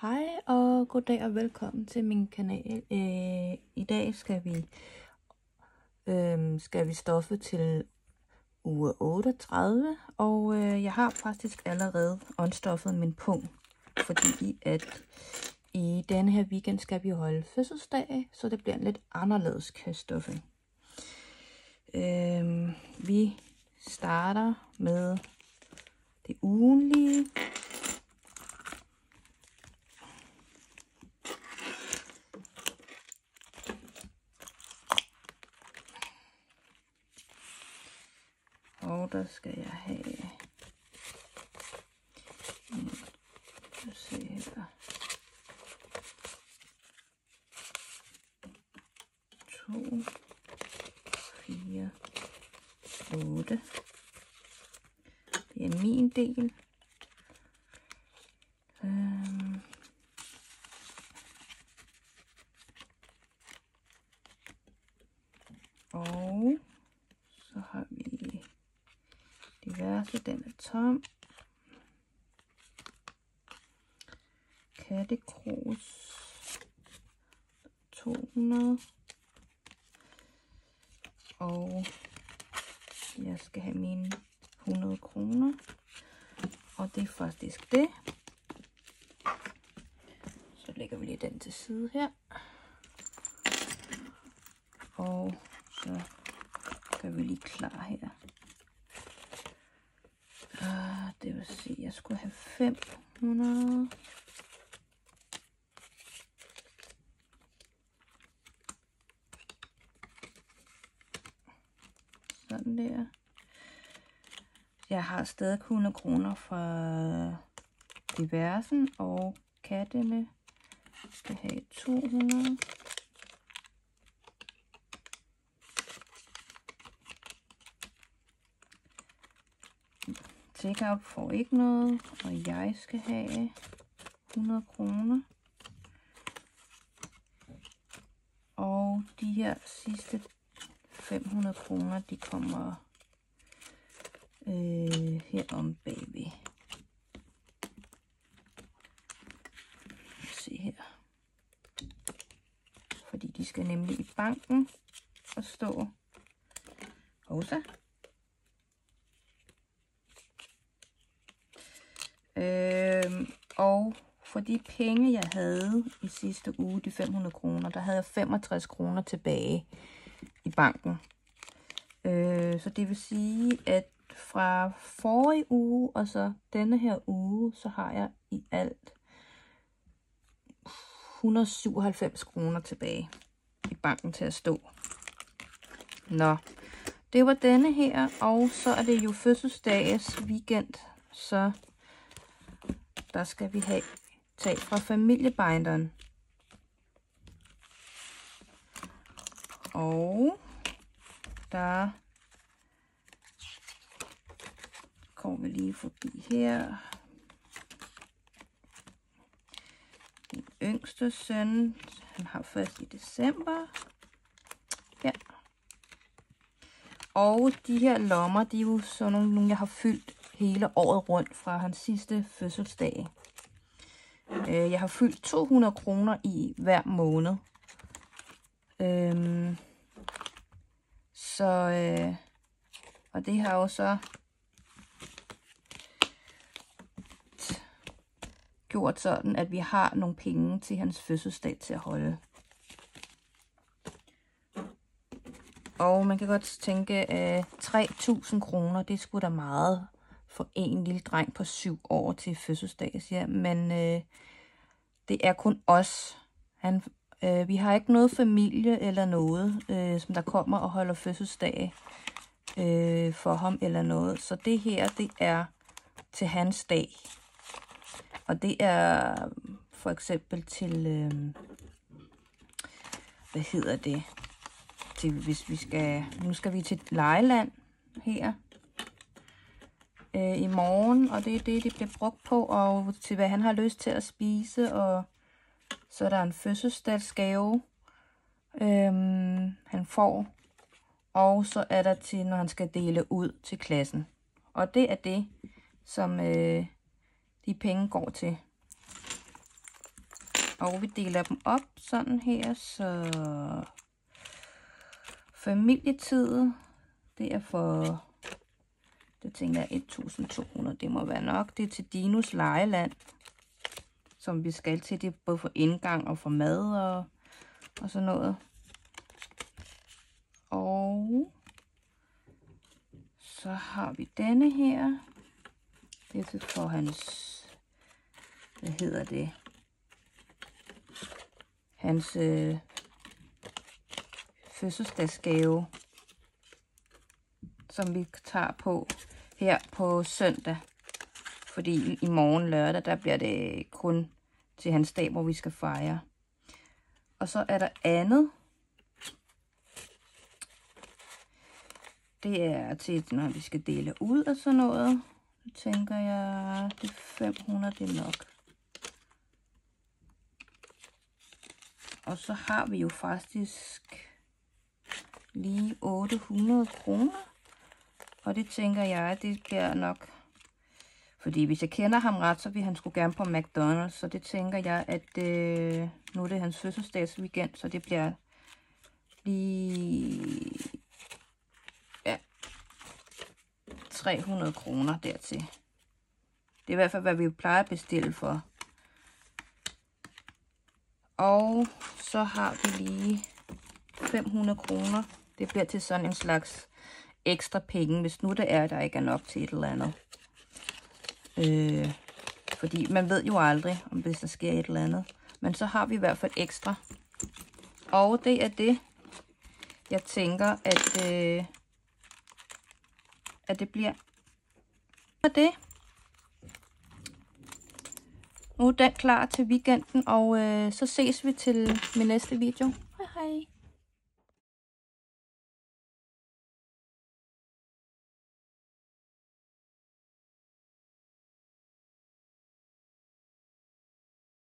Hej og goddag og velkommen til min kanal. I dag skal vi stoffe til uge 38, og jeg har faktisk allerede åndstoffet min pung, fordi at i denne her weekend skal vi holde fødselsdag, så det bliver en lidt anderledes kaststoffing. Vi starter med det ugenlige. Og der skal jeg have se her. 2, 4, 8. Det er min del. Og så har vi diverse, den er tom. Kattekrus 200. Og jeg skal have mine 100 kroner. Og det er faktisk det. Så lægger vi lige den til side her. Og så gør vi lige klar her. Det vil sige, at jeg skulle have 500. Sådan der. Jeg har stadig 100 kroner fra diversen, og kattene skal have 200. Takeout får ikke noget, og jeg skal have 100 kroner. Og de her sidste 500 kroner, de kommer herom bagved. Se her. Fordi de skal nemlig i banken og stå. Hovsa. Og for de penge, jeg havde i sidste uge, de 500 kroner, der havde jeg 65 kroner tilbage i banken. Så det vil sige, at fra forrige uge og så denne her uge, så har jeg i alt 197 kroner tilbage i banken til at stå. Nå, det var denne her, og så er det jo fødselsdags weekend, så der skal vi have tag fra familiebinderen. Og der kommer vi lige forbi her. Den yngste søn, han har først i december. Ja. Og de her lommer, de er jo sådan nogle, jeg har fyldt hele året rundt fra hans sidste fødselsdag. Jeg har fyldt 200 kroner i hver måned. Og det har jo så gjort sådan, at vi har nogle penge til hans fødselsdag til at holde. Og man kan godt tænke, at 3.000 kroner, det er sgu da meget for en lille dreng på 7 år til fødselsdag, siger. Men det er kun os. Vi har ikke noget familie eller noget, som der kommer og holder fødselsdag for ham eller noget. Så det her, det er til hans dag. Og det er for eksempel til, hvad hedder det? Til, hvis vi skal, nu skal vi til Lejeland her i morgen, og det er det, bliver brugt på, og til hvad han har lyst til at spise, og så er der en fødselsdagsgave, han får, og så er der til, når han skal dele ud til klassen. Og det er det, som de penge går til. Og vi deler dem op sådan her, så familietid, det er for, det tænker jeg 1.200, det må være nok. Det er til Dinos legeland, som vi skal til. Det er både for indgang og for mad og sådan noget. Og så har vi denne her. Det er til for hans, hvad hedder det? Hans fødselsdagsgave, som vi tager på her på søndag. Fordi i morgen lørdag, der bliver det kun til hans dag, hvor vi skal fejre. Og så er der andet. Det er til, når vi skal dele ud og sådan noget. Så tænker jeg, det er 500, det er nok. Og så har vi jo faktisk lige 800 kroner. Og det tænker jeg, det bliver nok. Fordi hvis jeg kender ham ret, så vil han sgu gerne på McDonald's. Så det tænker jeg, at nu er det hans fødselsdagsweekend, så det bliver lige 300 kroner dertil. Det er i hvert fald, hvad vi plejer at bestille for. Og så har vi lige 500 kroner. Det bliver til sådan en slags ekstra penge, hvis nu det er, der ikke er nok til et eller andet. Fordi man ved jo aldrig, om hvis der sker et eller andet. Men så har vi i hvert fald ekstra. Og det er det, jeg tænker, at det bliver. Og det. Nu er den klar til weekenden, og så ses vi til min næste video.